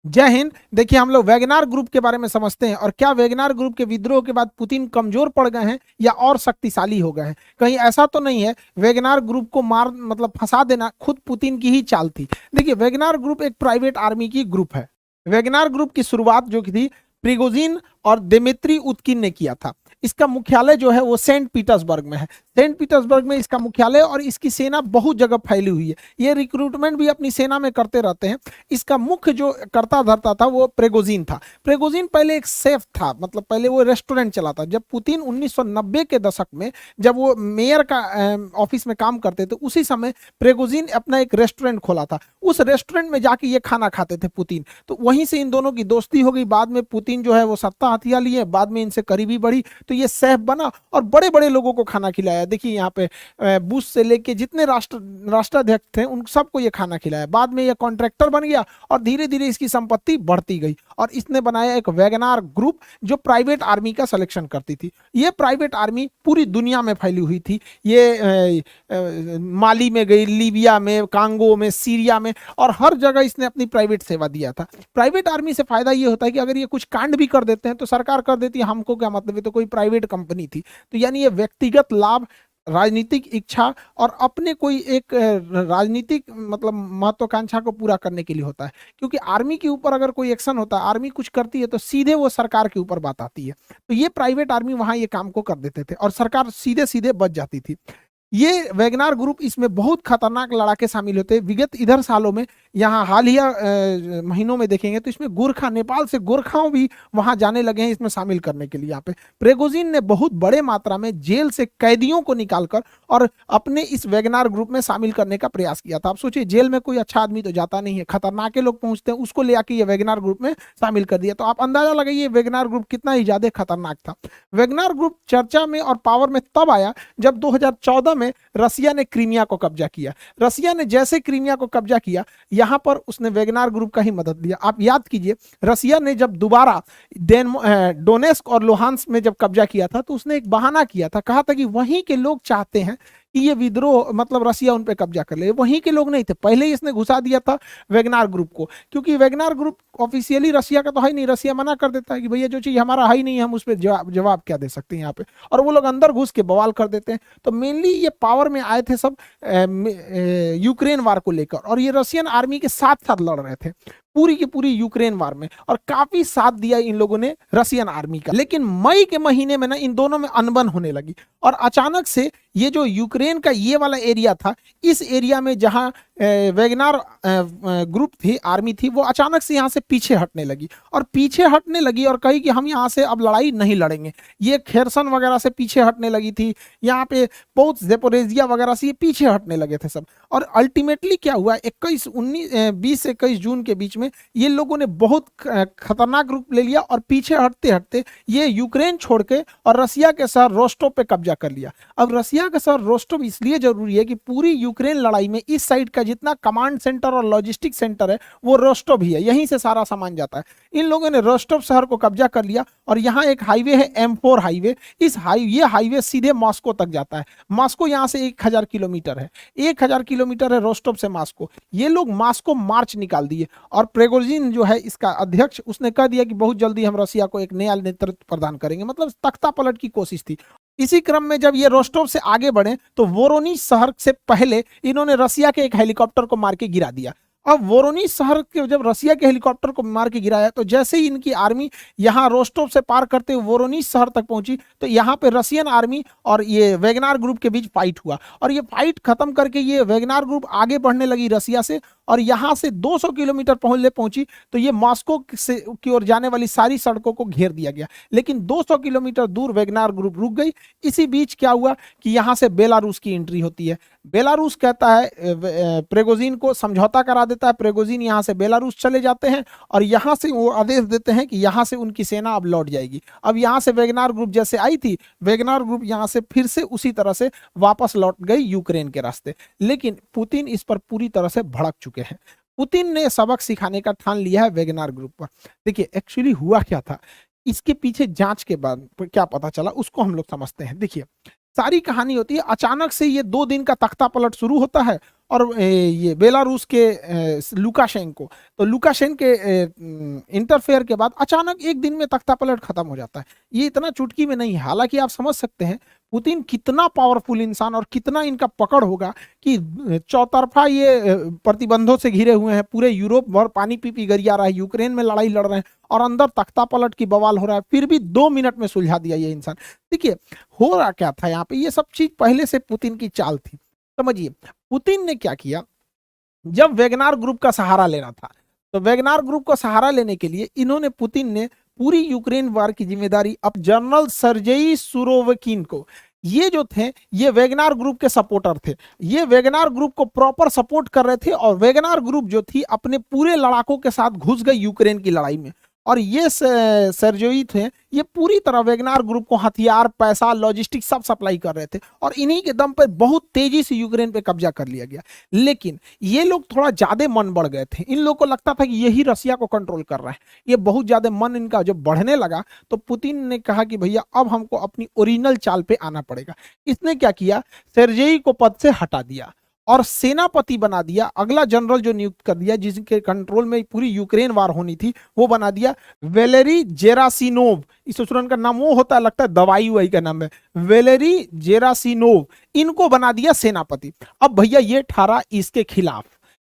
जय हिंद। देखिए, हम लोग वैगनार ग्रुप के बारे में समझते हैं, और क्या वैगनार ग्रुप के विद्रोह के बाद पुतिन कमजोर पड़ गए हैं या और शक्तिशाली हो गए हैं? कहीं ऐसा तो नहीं है वैगनार ग्रुप को मार मतलब फंसा देना खुद पुतिन की ही चाल थी? देखिए, वैगनार ग्रुप एक प्राइवेट आर्मी की ग्रुप है। वैगनार ग्रुप की शुरुआत जो की थी प्रिगोजिन और दिमित्री उतकिन ने किया था। इसका मुख्यालय जो है वो सेंट पीटर्सबर्ग में है। सेंट पीटर्सबर्ग में इसका मुख्यालय, और इसकी सेना बहुत जगह फैली हुई है। ये रिक्रूटमेंट भी अपनी सेना में करते रहते हैं। इसका मुख्य जो करता धरता था वो प्रेगोजिन था। प्रेगोजिन पहले एक सेफ था, मतलब पहले वो रेस्टोरेंट चलाता। जब पुतिन 1990 के दशक में जब वो मेयर का ऑफिस में काम करते थे, उसी समय प्रेगोजिन अपना एक रेस्टोरेंट खोला था। उस रेस्टोरेंट में जाके ये खाना खाते थे पुतिन। तो वहीं से इन दोनों की दोस्ती हो गई। बाद में पुतिन जो है वो सत्ता हथिया लिए, बाद में इनसे करीबी बढ़ी, तो ये सेफ बना और बड़े बड़े लोगों को खाना खिलाया। देखिए यहाँ पे बुश से लेके जितने राष्ट्राध्यक्ष थे उन सबको ये खाना खिलाया। बाद में ये कॉन्ट्रैक्टर बन गया और धीरे धीरे इसकी संपत्ति बढ़ती गई, और इसने बनाया एक वैगनार ग्रुप जो प्राइवेट आर्मी का सिलेक्शन करती थी। ये प्राइवेट आर्मी पूरी दुनिया में फैली हुई थी। ये माली में गई, लीबिया में, कांगो में, सीरिया में, और हर जगह इसने अपनी प्राइवेट सेवा दिया था। प्राइवेट आर्मी से फायदा ये होता है कि अगर ये कुछ कांड भी कर देते हैं तो सरकार कर देती है, हमको क्या मतलब, ये तो कोई प्राइवेट कंपनी थी। तो यानी ये व्यक्तिगत लाभ, राजनीतिक इच्छा और अपने कोई एक राजनीतिक मतलब महत्वाकांक्षा को पूरा करने के लिए होता है। क्योंकि आर्मी के ऊपर अगर कोई एक्शन होता है, आर्मी कुछ करती है, तो सीधे वो सरकार के ऊपर बात आती है। तो ये प्राइवेट आर्मी वहां ये काम को कर देते थे और सरकार सीधे सीधे बच जाती थी। ये वैगनार ग्रुप इसमें बहुत खतरनाक लड़ाके शामिल होते हैं। विगत इधर सालों में, यहाँ हालिया महीनों में देखेंगे तो इसमें गोरखा, नेपाल से गोरखाओं भी वहां जाने लगे हैं इसमें शामिल करने के लिए। यहाँ पे प्रेगोजिन ने बहुत बड़े मात्रा में जेल से कैदियों को निकालकर और अपने इस वैगनार ग्रुप में शामिल करने का प्रयास किया था। आप सोचिए, जेल में कोई अच्छा आदमी तो जाता नहीं है, खतरनाक लोग पहुंचते हैं, उसको ले आके ये वैगनार ग्रुप में शामिल कर दिया। तो आप अंदाजा लगाइए वैगनार ग्रुप कितना ही ज्यादा खतरनाक था। वैगनार ग्रुप चर्चा में और पावर में तब आया जब 2014 में रसिया ने क्रीमिया को कब्जा किया। रसिया ने जैसे क्रीमिया को कब्जा किया, यहां पर उसने वैगनार ग्रुप का ही मदद लिया। आप याद कीजिए, रसिया ने जब दोबारा डोनेस्क और लुहांस्क में जब कब्जा किया था, तो उसने एक बहाना किया था, कहा था कि वहीं के लोग चाहते हैं कि ये विद्रोह मतलब रसिया उन पे कब्जा कर ले। वहीं के लोग नहीं थे, पहले ही इसने घुसा दिया था वैगनार ग्रुप को। क्योंकि वैगनार ग्रुप ऑफिशियली रसिया का तो है नहीं, रसिया मना कर देता है कि भैया जो चीज हमारा है ही नहीं, हम उस पर जवाब क्या दे सकते हैं यहाँ पे। और वो लोग अंदर घुस के बवाल कर देते हैं। तो मेनली ये पावर में आए थे सब यूक्रेन वार को लेकर, और ये रशियन आर्मी के साथ साथ लड़ रहे थे पूरी की पूरी यूक्रेन वार में, और काफी साथ दिया इन लोगों ने रशियन आर्मी का। लेकिन मई के महीने में ना इन दोनों में अनबन होने लगी, और अचानक से ये जो यूक्रेन का ये वाला एरिया था, इस एरिया में जहां वैगनार ग्रुप थी, आर्मी थी, वो अचानक से यहाँ से पीछे हटने लगी। और पीछे हटने लगी और कही कि हम यहाँ से अब लड़ाई नहीं लड़ेंगे। ये खेरसन वगैरह से पीछे हटने लगी थी, यहाँ पे बहुत जेपोरेजिया वगैरह से ये पीछे हटने लगे थे सब। और अल्टीमेटली क्या हुआ, 20 से 21 जून के बीच में ये लोगों ने बहुत खतरनाक रूप ले लिया, और पीछे हटते हटते ये यूक्रेन छोड़ के और रसिया के शहर रोस्टोव पे कब्जा कर लिया। अब रसिया का शहर रोस्टोव इसलिए जरूरी है कि पूरी यूक्रेन लड़ाई में इस साइड का जितना कमांड सेंटर और लॉजिस्टिक सेंटर है वो रोस्टोव ही है, यहीं से सारा सामान जाता है। इन लोगों ने रोस्टोव शहर को कब्जा कर लिया, और यहाँ एक हाईवे है M4 हाईवे। ये हाईवे सीधे मॉस्को तक जाता है। मॉस्को यहाँ से 1000 किलोमीटर है, 1000 किलोमीटर है रोस्टोव से मॉस्को। ये लोग मॉस्को मार्च निकाल दिए, और प्रेगोजिन जो है इसका अध्यक्ष, उसने कह दिया कि बहुत जल्दी हम रसिया को एक नया नेतृत्व प्रदान करेंगे, मतलब तख्ता पलट की कोशिश थी। इसी क्रम में जब ये रोस्टोव से आगे बढ़े तो वोरोनिज शहर से पहले इन्होंने रसिया के एक हेलीकॉप्टर को मार के गिरा दिया। अब वोरोनिज शहर के जब रसिया के हेलीकॉप्टर को मार के गिराया, तो जैसे ही इनकी आर्मी यहाँ रोस्टोव से पार करते हुए वोरोनिज शहर तक पहुंची, तो यहाँ पे रशियन आर्मी और ये वैगनार ग्रुप के बीच फाइट हुआ। और ये फाइट खत्म करके ये वैगनार ग्रुप आगे बढ़ने लगी रसिया से, और यहाँ से 200 किलोमीटर पहुंची तो ये मॉस्को से की ओर जाने वाली सारी सड़कों को घेर दिया गया। लेकिन 200 किलोमीटर दूर वैगनार ग्रुप रुक गई। इसी बीच क्या हुआ कि यहाँ से बेलारूस की एंट्री होती है। बेलारूस कहता है प्रेगोजिन को समझौता करा देता है। प्रेगोजिन यहाँ से बेलारूस चले जाते हैं, और यहाँ से वो आदेश देते हैं कि यहाँ से उनकी सेना अब लौट जाएगी। अब यहाँ से वैगनार ग्रुप जैसे आई थी, वैगनार ग्रुप यहाँ से फिर से उसी तरह से वापस लौट गई यूक्रेन के रास्ते। लेकिन पुतिन इस पर पूरी तरह से भड़क चुके हैं। पुतिन ने सबक सिखाने का ठान लिया है वैगनार ग्रुप पर। देखिए एक्चुअली हुआ क्या था, इसके पीछे जांच के बाद क्या पता चला उसको हम लोग समझते हैं। देखिए, सारी कहानी होती है, अचानक से ये 2 दिन का तख्ता पलट शुरू होता है, और ये बेलारूस के लुकाशेंको, तो लुकाशेंको के इंटरफेयर के बाद अचानक एक दिन में तख्तापलट खत्म हो जाता है। ये इतना चुटकी में नहीं है। हालांकि आप समझ सकते हैं पुतिन कितना पावरफुल इंसान और कितना इनका पकड़ होगा कि चौतरफा ये प्रतिबंधों से घिरे हुए हैं, पूरे यूरोप भर पानी पी पी गरिया रहा है, यूक्रेन में लड़ाई लड़ रहे हैं और अंदर तख्तापलट की बवाल हो रहा है, फिर भी 2 मिनट में सुलझा दिया ये इंसान। देखिए हो रहा क्या था यहाँ पे, ये सब चीज पहले से पुतिन की चाल थी। समझिए पुतिन ने क्या किया, जब वेगनार ग्रुप का सहारा लेना था तो वेगनार ग्रुप का सहारा लेने के लिए इन्होंने, पुतिन ने पूरी यूक्रेन वार की जिम्मेदारी अब जनरल सर्जेई सुरोविकिन को, ये जो थे ये वेगनार ग्रुप के सपोर्टर थे, ये वेगनार ग्रुप को प्रॉपर सपोर्ट कर रहे थे और वेगनार ग्रुप जो थी अपने पूरे लड़ाकों के साथ घुस गई यूक्रेन की लड़ाई में। और ये सर्जोई थे, ये पूरी तरह वेगनार ग्रुप को हथियार, पैसा, लॉजिस्टिक सब सप्लाई कर रहे थे और इन्हीं के दम पर बहुत तेजी से यूक्रेन पे कब्जा कर लिया गया। लेकिन ये लोग थोड़ा ज्यादा मन बढ़ गए थे, इन लोगों को लगता था कि यही रसिया को कंट्रोल कर रहा है। ये बहुत ज्यादा मन इनका जब बढ़ने लगा तो पुतिन ने कहा कि भैया अब हमको अपनी ओरिजिनल चाल पे आना पड़ेगा। इसने क्या किया, सेर्जेई को पद से हटा दिया और सेनापति बना दिया, अगला जनरल जो नियुक्त कर दिया जिसके कंट्रोल में पूरी यूक्रेन वार होनी थी वो बना दिया वेलेरी जेरासिनोव। इस स्टूडेंट का नाम वो होता है, लगता है दवाई वही का नाम है, वेलेरी जेरासिनोव, इनको बना दिया सेनापति। अब भैया ये ठहरा इसके खिलाफ,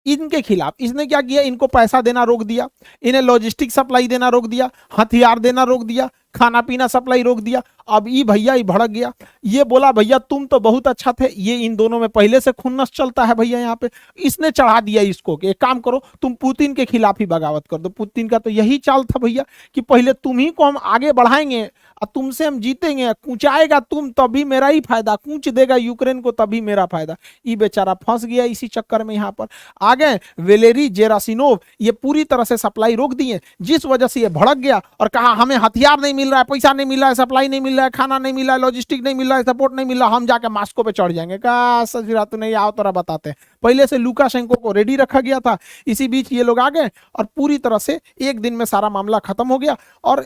इनके खिलाफ इसने क्या किया, इनको पैसा देना रोक दिया, इन्हें लॉजिस्टिक सप्लाई देना रोक दिया, हथियार देना रोक दिया, खाना पीना सप्लाई रोक दिया। अब ये भैया ही भड़क गया, ये बोला भैया तुम तो बहुत अच्छा थे, ये इन दोनों में पहले से खुन्नस चलता है भैया यहाँ पे। इसने चढ़ा दिया इसको कि एक काम करो तुम पुतिन के खिलाफ ही बगावत कर दो। पुतिन का तो यही चाल था भैया कि पहले तुम ही को हम आगे बढ़ाएंगे और तुमसे हम जीतेंगे, कूचाएगा तुम तभी मेरा ही फायदा, कूच देगा यूक्रेन को तभी मेरा फायदा। ये बेचारा फंस गया इसी चक्कर में। यहाँ पर आ गए वेलेरी जेरासिनोव, ये पूरी तरह से सप्लाई रोक दिए, जिस वजह से ये भड़क गया और कहा हमें हथियार नहीं मिल रहा है, पैसा नहीं मिल रहा है, सप्लाई नहीं मिल रहा है, खाना नहीं मिल रहा है, लॉजिस्टिक नहीं मिल रहा है, सपोर्ट नहीं मिल रहा, हम जाके मास्को पे चढ़ जाएंगे। कहा सजरा तो नहीं आओ तोरा बताते हैं। पहले से लुकाशेंको को रेडी रखा गया था, इसी बीच ये लोग आ गए और पूरी तरह से एक दिन में सारा मामला खत्म हो गया और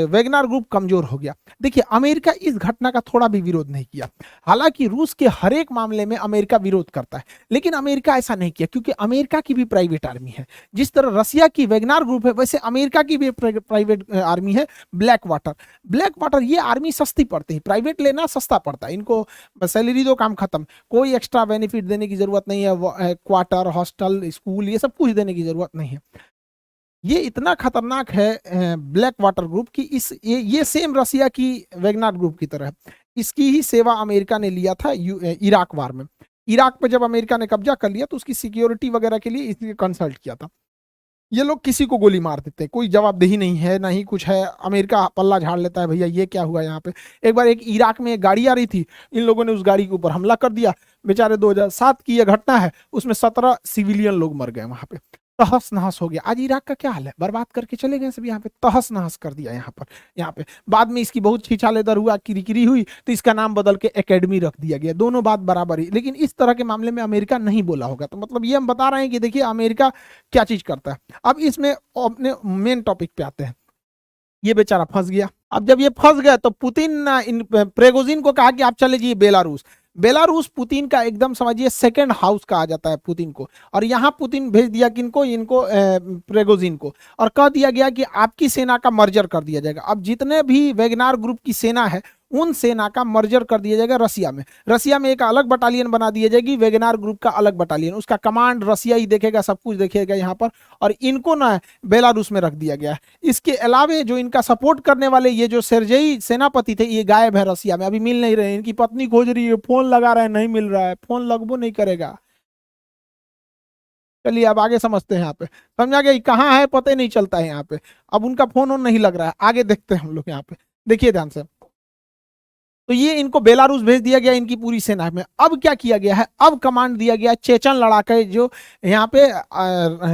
वेगनार ग्रुप कमजोर हो गया। देखिए अमेरिका इस घटना का थोड़ा भी विरोध नहीं किया, हालांकि रूस के हर एक मामले में अमेरिका विरोध करता है, लेकिन अमेरिका ऐसा नहीं किया क्योंकि अमेरिका की भी प्राइवेट आर्मी है। जिस तरह रसिया की वेगनार ग्रुप है वैसे अमेरिका की भी प्राइवेट आर्मी है ब्लैक वाटर। ब्लैक वाटर ये आर्मी सस्ती पड़ती है, प्राइवेट लेना सस्ता पड़ता है, इनको सैलरी दो काम खत्म, कोई एक्स्ट्रा बेनिफिट देने की जरूरत नहीं है, क्वार्टर, हॉस्टल, स्कूल ये सब कुछ देने की जरूरत नहीं है। ये इतना खतरनाक है ब्लैक वाटर ग्रुप की ये सेम रसिया की वेगनार ग्रुप की तरह है। इसकी ही सेवा अमेरिका ने लिया था इराक वार में। इराक पे जब अमेरिका ने कब्जा कर लिया तो उसकी सिक्योरिटी वगैरह के लिए इसलिए कंसल्ट किया था। ये लोग किसी को गोली मार देते हैं, कोई जवाबदेही नहीं है ना ही कुछ है, अमेरिका पल्ला झाड़ लेता है भैया ये क्या हुआ यहाँ पे। एक बार एक इराक में एक गाड़ी आ रही थी, इन लोगों ने उस गाड़ी के ऊपर हमला कर दिया, बेचारे 2007 की यह घटना है, उसमें 17 सिविलियन लोग मर गए वहां पे, तहस नहस हो गया। आज इराक का क्या हाल है, बर्बाद करके चले गए सब, यहाँ पे तहस नहस कर दिया यहाँ पे। बाद में इसकी बहुत छिछालेदर हुआ, किरकिरी हुई तो इसका नाम बदल के एकेडमी रख दिया गया। दोनों बात बराबर ही, लेकिन इस तरह के मामले में अमेरिका नहीं बोला होगा। तो मतलब ये हम बता रहे हैं कि देखिए अमेरिका क्या चीज करता है। अब इसमें अपने मेन टॉपिक पे आते हैं, ये बेचारा फंस गया। अब जब ये फंस गया तो पुतिन इन प्रेगोजिन को कहा कि आप चले जाइए बेलारूस। बेलारूस पुतिन का एकदम समझिए सेकंड हाउस कहा जाता है पुतिन को, और यहाँ पुतिन भेज दिया किनको, इनको प्रेगोजिन को, और कह दिया गया कि आपकी सेना का मर्जर कर दिया जाएगा। अब जितने भी वेगनार ग्रुप की सेना है उन सेना का मर्जर कर दिया जाएगा रसिया में एक अलग बटालियन बना दिया जाएगी, वेगनार ग्रुप का अलग बटालियन, उसका कमांड रसिया ही देखेगा, सब कुछ देखेगा यहाँ पर, और इनको ना बेलारूस में रख दिया गया है। इसके अलावे जो इनका सपोर्ट करने वाले ये जो सेर्जेई सेनापति थे ये गायब है रसिया में, अभी मिल नहीं रहे। इनकी पत्नी खोज रही है, फोन लगा रहे हैं, नहीं मिल रहा है, फोन लगभो नहीं करेगा। चलिए अब आगे समझते हैं, यहाँ पे समझा गया कहाँ है पता ही नहीं चलता है यहाँ पे। अब उनका फोन नहीं लग रहा है, आगे देखते हैं हम लोग। यहाँ पे देखिए ध्यान से, तो ये इनको बेलारूस भेज दिया गया इनकी पूरी सेना में। अब क्या किया गया है, अब कमांड दिया गया चेचन लड़ाके जो यहाँ पे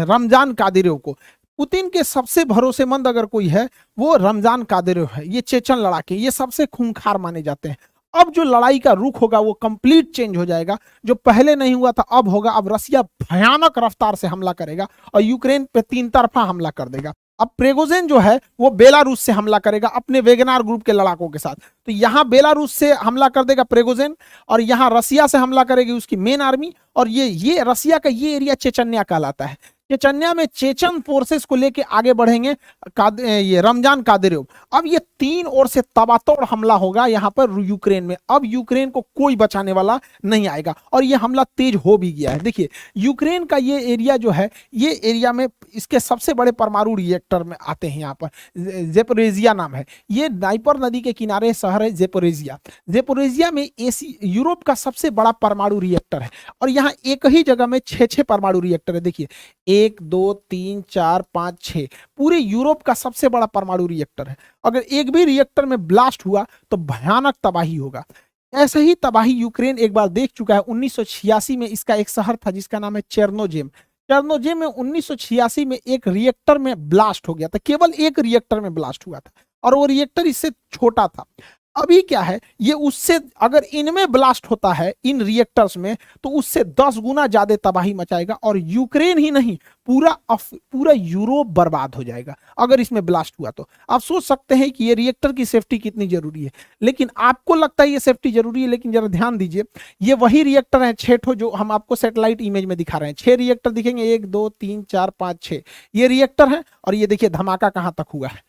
रमजान कादिरोव को। पुतिन के सबसे भरोसेमंद अगर कोई है वो रमजान कादिरोव है। ये चेचन लड़ाके ये सबसे खूंखार माने जाते हैं। अब जो लड़ाई का रुख होगा वो कंप्लीट चेंज हो जाएगा, जो पहले नहीं हुआ था अब होगा। अब रसिया भयानक रफ्तार से हमला करेगा और यूक्रेन पे 3 तरफा हमला कर देगा। अब प्रिगोजिन जो है वो बेलारूस से हमला करेगा अपने वेगनार ग्रुप के लड़ाकों के साथ। तो यहां बेलारूस से हमला कर देगा प्रिगोजिन, और यहां रसिया से हमला करेगी उसकी मेन आर्मी। और ये रसिया का ये एरिया चेचन्या कहलाता है। चेचन्या में चेचन फोर्सेस को लेके आगे बढ़ेंगे ये रमजान कादिरोव। अब ये तीन ओर से तबातोड़ हमला होगा यहाँ पर यूक्रेन में। अब यूक्रेन को कोई बचाने वाला नहीं आएगा, और ये हमला तेज हो भी गया है। देखिए यूक्रेन का ये एरिया जो है, ये एरिया में इसके सबसे बड़े परमाणु रिएक्टर में आते हैं। यहाँ पर जेपोरेजिया नाम है, ये नाइपर नदी के किनारे शहर है जेपोरेजिया। जेपोरेजिया में यूरोप का सबसे बड़ा परमाणु रिएक्टर है, और यहाँ एक ही जगह में 6 परमाणु रिएक्टर है। देखिए 1 2 3 4 5 6, पूरे यूरोप का सबसे बड़ा परमाणु रिएक्टर है। अगर एक भी रिएक्टर में ब्लास्ट हुआ तो भयानक तबाही होगा। ऐसे ही तबाही यूक्रेन एक बार देख चुका है। 1986 में इसका एक शहर था जिसका नाम है चेर्नोजेम। चेर्नोजेम में 1986 में एक रिएक्टर में ब्लास्ट हो गया था, केवल एक रिएक्टर में ब्लास्ट हुआ था, और वो रिएक्टर इससे छोटा था। अभी क्या है, ये उससे अगर इनमें ब्लास्ट होता है इन रिएक्टर्स में, तो उससे 10 गुना ज्यादा तबाही मचाएगा, और यूक्रेन ही नहीं पूरा यूरोप बर्बाद हो जाएगा अगर इसमें ब्लास्ट हुआ तो। आप सोच सकते हैं कि ये रिएक्टर की सेफ्टी कितनी जरूरी है। लेकिन आपको लगता है ये सेफ्टी जरूरी है, लेकिन जरा ध्यान दीजिए, ये वही रिएक्टर है 6 ठो जो हम आपको सैटेलाइट इमेज में दिखा रहे हैं। 6 रिएक्टर दिखेंगे, 1 2 3 4 5 6 ये रिएक्टर है। और ये देखिए धमाका कहां तक हुआ है,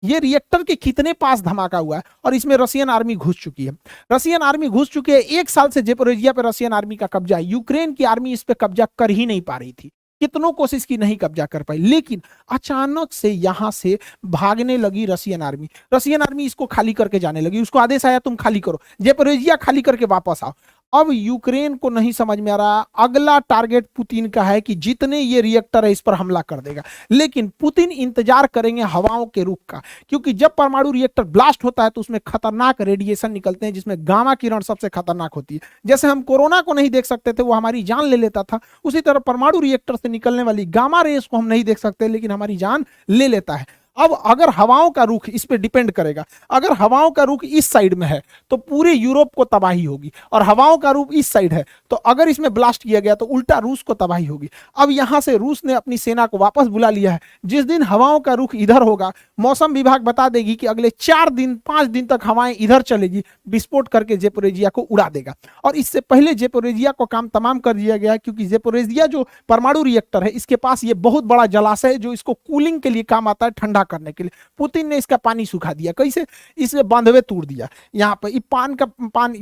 ये रिएक्टर के कितने पास धमाका हुआ है, और इसमें रशियन आर्मी घुस चुकी है। रशियन आर्मी घुस चुकी है। 1 साल से जेपोरेजिया पे रशियन आर्मी का कब्जा है। यूक्रेन की आर्मी इस पे कब्जा कर ही नहीं पा रही थी, कितनों कोशिश की नहीं कब्जा कर पाई। लेकिन अचानक से यहां से भागने लगी रशियन आर्मी। रशियन आर्मी इसको खाली करके जाने लगी, उसको आदेश आया तुम खाली करो, जेपोरेजिया खाली करके वापस आओ। अब यूक्रेन को नहीं समझ में आ रहा, अगला टारगेट पुतिन का है कि जितने ये रिएक्टर है इस पर हमला कर देगा। लेकिन पुतिन इंतजार करेंगे हवाओं के रुख का, क्योंकि जब परमाणु रिएक्टर ब्लास्ट होता है तो उसमें खतरनाक रेडिएशन निकलते हैं, जिसमें गामा किरण सबसे खतरनाक होती है। जैसे हम कोरोना को नहीं देख सकते थे, वो हमारी जान ले लेता था, उसी तरह परमाणु रिएक्टर से निकलने वाली गामा रेस को हम नहीं देख सकते, लेकिन हमारी जान ले लेता है। अब अगर हवाओं का रुख इस पे डिपेंड करेगा, अगर हवाओं का रुख इस साइड में है तो पूरे यूरोप को तबाही होगी, और हवाओं का रुख इस साइड है तो अगर इसमें ब्लास्ट किया गया तो उल्टा रूस को तबाही होगी। अब यहां से रूस ने अपनी सेना को वापस बुला लिया है। जिस दिन हवाओं का रुख इधर होगा, मौसम विभाग बता देगी कि अगले 4 दिन 5 दिन तक हवाएं इधर चलेगी, विस्फोट करके जेपोरेजिया को उड़ा देगा। और इससे पहले जेपोरेजिया को काम तमाम कर दिया गया, क्योंकि जेपोरेजिया जो परमाणु रिएक्टर है इसके पास ये बहुत बड़ा जलाशय है जो इसको कूलिंग के लिए काम आता है, ठंडा करने के लिए। पुतिन ने इसका पानी सुखा दिया, कैसे, इसमें बांधवे तोड़ दिया। यहाँ पे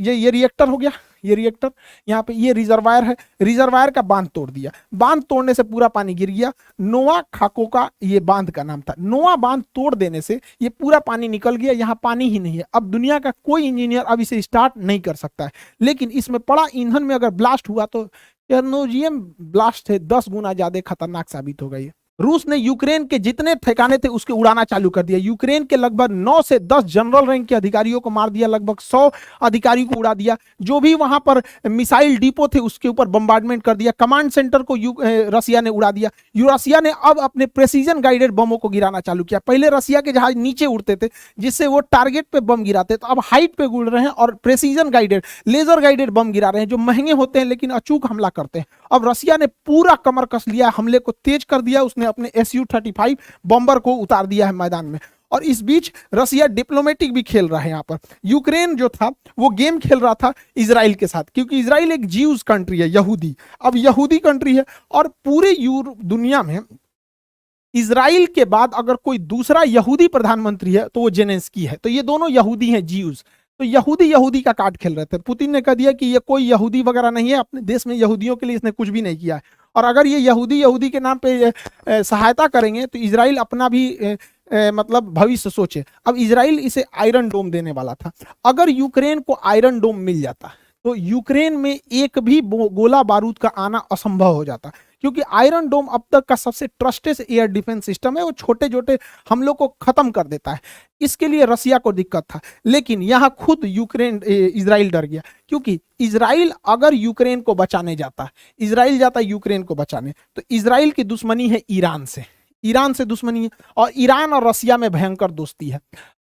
ये रिएक्टर हो गया, ये रिएक्टर, यहाँ पे ये रिजर्वायर है, रिजर्वायर का बांध तोड़ दिया। बांध तोड़ने से पूरा पानी गिर गया। नोवा खाको का ये बांध का नाम था। नोवा बांध तोड़ देने से ये पूरा पानी निकल गया, यहाँ पानी ही नहीं है। अब दुनिया का कोई इंजीनियर अब इसे स्टार्ट नहीं कर सकता है। लेकिन इसमें पड़ा ईंधन में अगर ब्लास्ट हुआ तो चेर्नोजियम ब्लास्ट से 10 गुना ज्यादा खतरनाक साबित होगा। ये रूस ने यूक्रेन के जितने ठिकाने थे उसके उड़ाना चालू कर दिया। यूक्रेन के लगभग 9 से 10 जनरल रैंक के अधिकारियों को मार दिया, लगभग 100 अधिकारियों को उड़ा दिया। जो भी वहां पर मिसाइल डिपो थे उसके ऊपर बम्बार्डमेंट कर दिया। कमांड सेंटर को रसिया ने उड़ा दिया। रसिया ने अब अपने प्रेसिजन गाइडेड बमों को गिराना चालू किया। पहले रसिया के जहाज नीचे उड़ते थे जिससे वो टारगेट पे बम गिराते, तो अब हाइट पे उड़ रहे हैं और precision guided laser guided bomb गिरा रहे हैं, जो महंगे होते हैं लेकिन अचूक हमला करते हैं। अब रसिया ने पूरा कमर कस लिया, हमले को तेज कर दिया। उसने अपने Su-35 बॉम्बर को उतार दिया है मैदान में। और इस बीच रसिया डिप्लोमेटिक भी खेल रहा है। यहाँ पर यूक्रेन जो था वो गेम खेल रहा था इजराइल के साथ, क्योंकि इजराइल एक ज्यूज कंट्री है, यहूदी। अब यहूदी कंट्री है और पूरे दुनिया में इजराइल के बाद अगर कोई दूसरा यहूदी प्रधानमंत्री है तो वो जेलेंस्की है। तो ये दोनों यहूदी हैं, ज्यूज। तो यहूदी का कार्ड खेल रहे थे। पुतिन ने कह दिया कि ये कोई यहूदी वगैरह नहीं है, अपने देश में यहूदियों के लिए इसने कुछ भी नहीं किया है, और अगर ये यहूदी के नाम पे सहायता करेंगे तो इजराइल अपना भी मतलब भविष्य सोचे। अब इजराइल इसे आयरन डोम देने वाला था। अगर यूक्रेन को आयरन डोम मिल जाता तो यूक्रेन में एक भी गोला बारूद का आना असंभव हो जाता, क्योंकि आयरन डोम अब तक का सबसे ट्रस्टेड एयर डिफेंस सिस्टम है। वो छोटे छोटे हमलों को खत्म कर देता है। इसके लिए रसिया को दिक्कत था, लेकिन यहाँ खुद इजराइल डर गया, क्योंकि इजराइल अगर यूक्रेन को बचाने जाता, इजराइल जाता यूक्रेन को बचाने, तो इजराइल की दुश्मनी है ईरान से दुश्मनी है, और ईरान और रसिया में भयंकर दोस्ती है।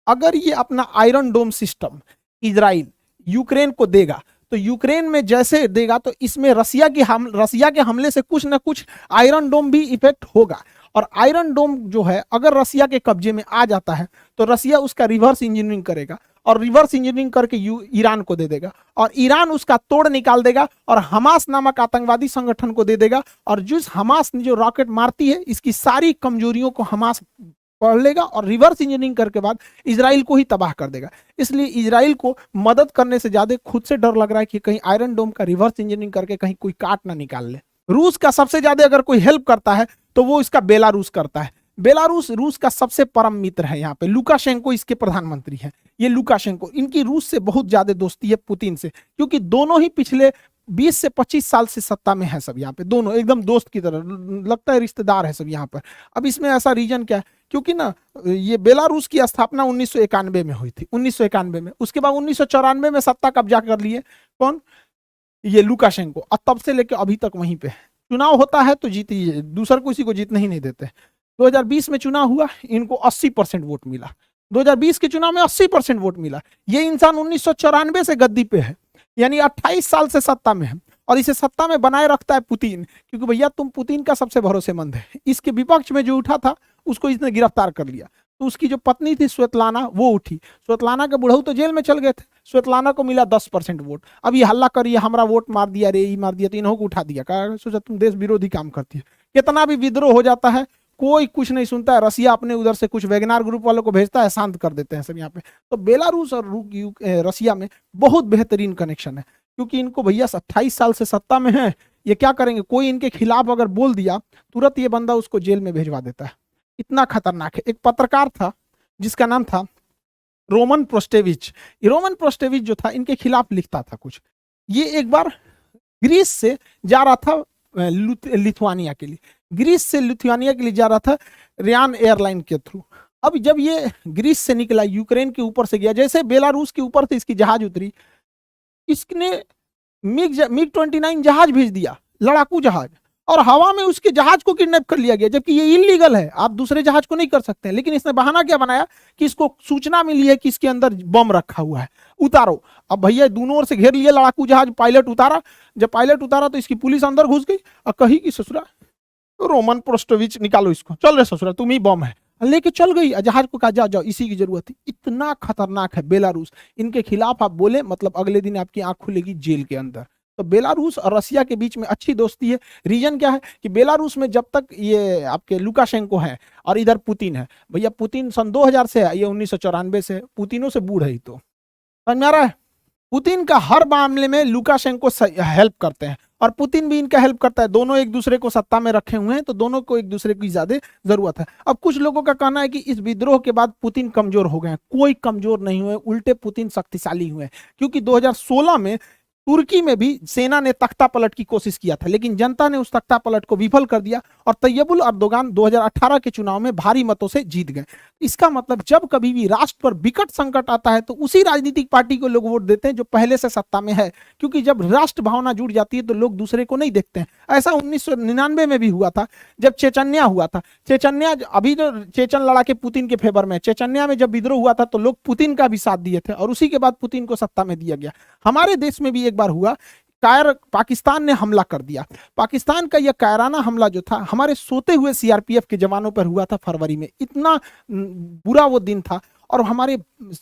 अगर ये अपना आयरन डोम सिस्टम इजराइल यूक्रेन को देगा तो यूक्रेन में जैसे देगा तो इसमें रसिया के हमले से कुछ ना कुछ आयरन डोम भी इफेक्ट होगा। और आयरन डोम जो है अगर रसिया के कब्जे में आ जाता है तो रसिया उसका रिवर्स इंजीनियरिंग करेगा और रिवर्स इंजीनियरिंग करके ईरान को दे देगा और ईरान उसका तोड़ निकाल देगा और हमास नामक आतंकवादी संगठन को दे देगा। और जिस हमास जो रॉकेट मारती है इसकी सारी कमजोरियों को हमास पढ़ लेगा और रिवर्स इंजीनियरिंग करके बाद इजराइल को ही तबाह कर देगा। इसलिए इजराइल को मदद करने से ज्यादा खुद से डर लग रहा है कि कहीं आयरन डोम का रिवर्स इंजीनियरिंग करके कहीं कोई काट ना निकाल ले। रूस का सबसे ज्यादा अगर कोई हेल्प करता है तो वो इसका बेलारूस करता है। बेलारूस रूस का सबसे परम मित्र है। यहाँ पे लुकाशेंको इसके प्रधानमंत्री हैं। ये लुकाशेंको, इनकी रूस से बहुत ज्यादा दोस्ती है पुतिन से, क्योंकि दोनों ही पिछले 20 से 25 साल से सत्ता में है सब। यहाँ पे दोनों एकदम दोस्त की तरह, लगता है रिश्तेदार है सब यहाँ पर। अब इसमें ऐसा रीजन क्या है, क्योंकि ना ये बेलारूस की स्थापना 1991 में हुई थी, 1991 में। उसके बाद 1994 में सत्ता कब्जा कर लिए कौन, ये लुकाशेंको, और तब से लेकर अभी तक वहीं पे है। चुनाव होता है तो जीत ही, दूसर किसी को जीतने ही नहीं देते। 2020 में चुनाव हुआ, इनको 80% वोट मिला। 2020 के चुनाव में 80% वोट मिला। ये इंसान 1994 से गद्दी पे है, यानी 28 साल से सत्ता में है, और इसे सत्ता में बनाए रखता है पुतिन, क्योंकि भैया तुम पुतिन का सबसे भरोसेमंद है। इसके विपक्ष में जो उठा था उसको इसने गिरफ्तार कर लिया, तो उसकी जो पत्नी थी स्वेतलाना वो उठी। स्वेतलाना के बुढ़ऊ तो जेल में चल गए थे, स्वेतलाना को मिला 10% वोट। अब ये हल्ला करिए हमारा वोट मार दिया रे, मार दिया, तो इन्हों को उठा दिया। कहा सोचा तुम देश विरोधी काम करती है। कितना भी विद्रोह हो जाता है कोई कुछ नहीं सुनता है। रसिया अपने उधर से कुछ वैगनार ग्रुप वालों को भेजता है, शांत कर देते हैं सब यहाँ पे। तो बेलारूस और रसिया में बहुत बेहतरीन कनेक्शन है, क्योंकि इनको भैया 28 साल से सत्ता में है। ये क्या करेंगे, कोई इनके खिलाफ अगर बोल दिया तुरंत ये बंदा उसको जेल में भेजवा देता है। इतना खतरनाक है। एक पत्रकार था जिसका नाम था रोमन प्रोस्टेविच। रोमन प्रोस्टेविच जो था इनके खिलाफ लिखता था कुछ। ये एक बार ग्रीस से जा रहा था लिथुआनिया के लिए, ग्रीस से लिथुआनिया के लिए जा रहा था रियान एयरलाइन के थ्रू। अब जब ये ग्रीस से निकला, यूक्रेन के ऊपर से गया, जैसे बेलारूस के ऊपर से इसकी जहाज उतरी, इसने मिग 29 जहाज भेज दिया, लड़ाकू जहाज, और हवा में उसके जहाज को किडनैप कर लिया गया, जबकि ये इलीगल है, आप दूसरे जहाज को नहीं कर सकते हैं। लेकिन इसने बहाना क्या बनाया कि इसको सूचना मिली है कि इसके अंदर बम रखा हुआ है, उतारो। अब भैया दोनों ओर से घेर लिए लड़ाकू जहाज, पायलट उतारा। जब पायलट उतारा तो इसकी पुलिस अंदर घुस गई और कही कि ससुरा रोमन प्रोस्टोविच निकालो इसको, चल रहे ससुरा तुम ही बम है, लेके चल गई। जहाज को कहा जाओ जाओ, इसी की जरूरत थी। इतना खतरनाक है बेलारूस। इनके खिलाफ आप बोले मतलब अगले दिन आपकी आंख खुलेगी जेल के अंदर। तो बेलारूस और रसिया के बीच में अच्छी दोस्ती है। रीजन क्या है कि बेलारूस में जब तक ये आपके लुकाशेंको है और इधर पुतिन है, भैया पुतिन सन 2000 से है, ये 1994 से, पुतिनों से बूढ़ है। तो समझ में आ रहा है, पुतिन का हर मामले में लुकाशेंको हेल्प करते हैं और पुतिन भी इनका हेल्प करता है। दोनों एक दूसरे को सत्ता में रखे हुए हैं, तो दोनों को एक दूसरे की ज्यादा जरूरत है। अब कुछ लोगों का कहना है कि इस विद्रोह के बाद पुतिन कमजोर हो गए हैं। कोई कमजोर नहीं हुए, उल्टे पुतिन शक्तिशाली हुए, क्योंकि 2016 में तुर्की में भी सेना ने तख्ता पलट की कोशिश किया था, लेकिन जनता ने उस तख्ता पलट को विफल कर दिया और तैयबुल अर्दोगान 2018 के चुनाव में भारी मतों से जीत गए। इसका मतलब जब कभी भी राष्ट्र पर विकट संकट आता है तो उसी राजनीतिक पार्टी को लोग वोट देते हैं जो पहले से सत्ता में है, क्योंकि जब राष्ट्र भावना जुड़ जाती है तो लोग दूसरे को नहीं देखते हैं। ऐसा 1999 में भी हुआ था जब चेचन्या हुआ था। चेचन्या अभी जो चेचन लड़ा के पुतिन के फेवर में, चेचन्या में जब विद्रोह हुआ था तो लोग पुतिन का भी साथ दिए थे और उसी के बाद पुतिन को सत्ता में दिया गया। हमारे देश में भी एक बार हुआ, पाकिस्तान ने हमला कर दिया। पाकिस्तान का यह कायराना हमला जो था हमारे सोते हुए सीआरपीएफ के जवानों पर हुआ था फरवरी में। इतना बुरा वो दिन था और हमारे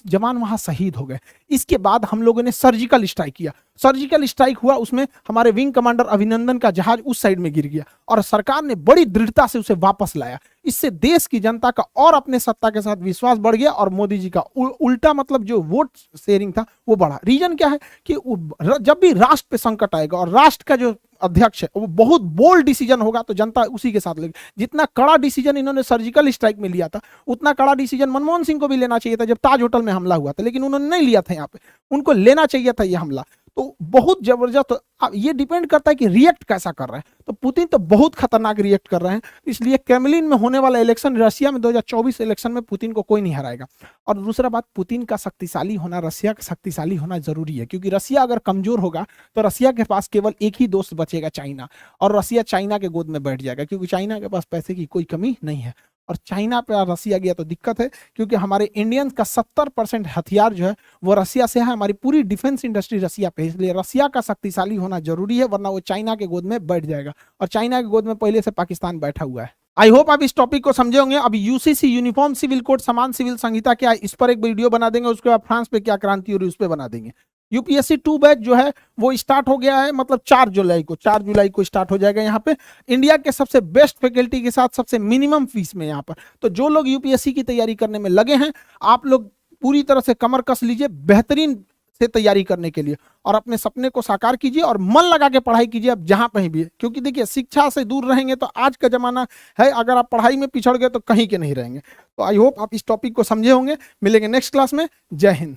जवान वहां शहीद हो गए। इसके बाद हम लोगों ने सर्जिकल स्ट्राइक किया। सर्जिकल स्ट्राइक हुआ, उसमें हमारे विंग कमांडर अभिनंदन का जहाज उस साइड में गिर गया और सरकार ने बड़ी दृढ़ता से उसे वापस लाया। इससे देश की जनता का और अपने सत्ता के साथ विश्वास बढ़ गया और मोदी जी का उल्टा मतलब जो वोट शेयरिंग था वो बढ़ा। रीजन क्या है कि जब भी राष्ट्र पे संकट आएगा और राष्ट्र का जो अध्यक्ष है वो बहुत बोल्ड डिसीजन होगा तो जनता उसी के साथ लेगी। जितना कड़ा डिसीजन इन्होंने सर्जिकल स्ट्राइक में लिया था उतना कड़ा डिसीजन मनमोहन सिंह को भी लेना चाहिए था जब ताज होटल में हमला हुआ था, लेकिन उन्होंने नहीं लिया था। यहाँ पे उनको लेना चाहिए था ये हमला। तो बहुत जबरदस्त। अब ये डिपेंड करता है कि रिएक्ट कैसा कर रहे हैं। तो पुतिन तो बहुत खतरनाक रिएक्ट कर रहे हैं, इसलिए क्रेमलिन में होने वाला इलेक्शन, रशिया में 2024 इलेक्शन में पुतिन को कोई नहीं हराएगा। और दूसरा बात, पुतिन का शक्तिशाली होना, रसिया का शक्तिशाली होना जरूरी है, क्योंकि रसिया अगर कमजोर होगा तो रसिया के पास केवल एक ही दोस्त बचेगा, चाइना, और रसिया चाइना के गोद में बैठ जाएगा, क्योंकि चाइना के पास पैसे की कोई कमी नहीं है। और चाइना पे रसिया गया तो दिक्कत है, क्योंकि हमारे इंडियंस का 70% हथियार जो है वो रसिया से है। हमारी पूरी डिफेंस इंडस्ट्री रसिया पे है, इसलिए रसिया का शक्तिशाली होना जरूरी है, वरना वो चाइना के गोद में बैठ जाएगा। और चाइना के गोद में पहले से पाकिस्तान बैठा हुआ है। आई होप आप इस टॉपिक को समझे होंगे। अब यूसीसी यूनिफॉर्म सिविल कोड समान सिविल संहिता क्या है, इस पर एक वीडियो बना देंगे। उसके बाद फ्रांस पे क्या क्रांति हो रही है उस पर बना देंगे। यूपीएससी 2 बैच जो है वो स्टार्ट हो गया है, मतलब 4 जुलाई को स्टार्ट हो जाएगा यहाँ पे, इंडिया के सबसे बेस्ट फैकल्टी के साथ, सबसे मिनिमम फीस में यहाँ पर। तो जो लोग यूपीएससी की तैयारी करने में लगे हैं, आप लोग पूरी तरह से कमर कस लीजिए बेहतरीन से तैयारी करने के लिए, और अपने सपने को साकार कीजिए और मन लगा के पढ़ाई कीजिए अब जहां कहीं भी है। क्योंकि देखिए शिक्षा से दूर रहेंगे तो आज का जमाना है, अगर आप पढ़ाई में पिछड़ गए तो कहीं के नहीं रहेंगे। तो आई होप आप इस टॉपिक को समझे होंगे। मिलेंगे नेक्स्ट क्लास में। जय हिंद।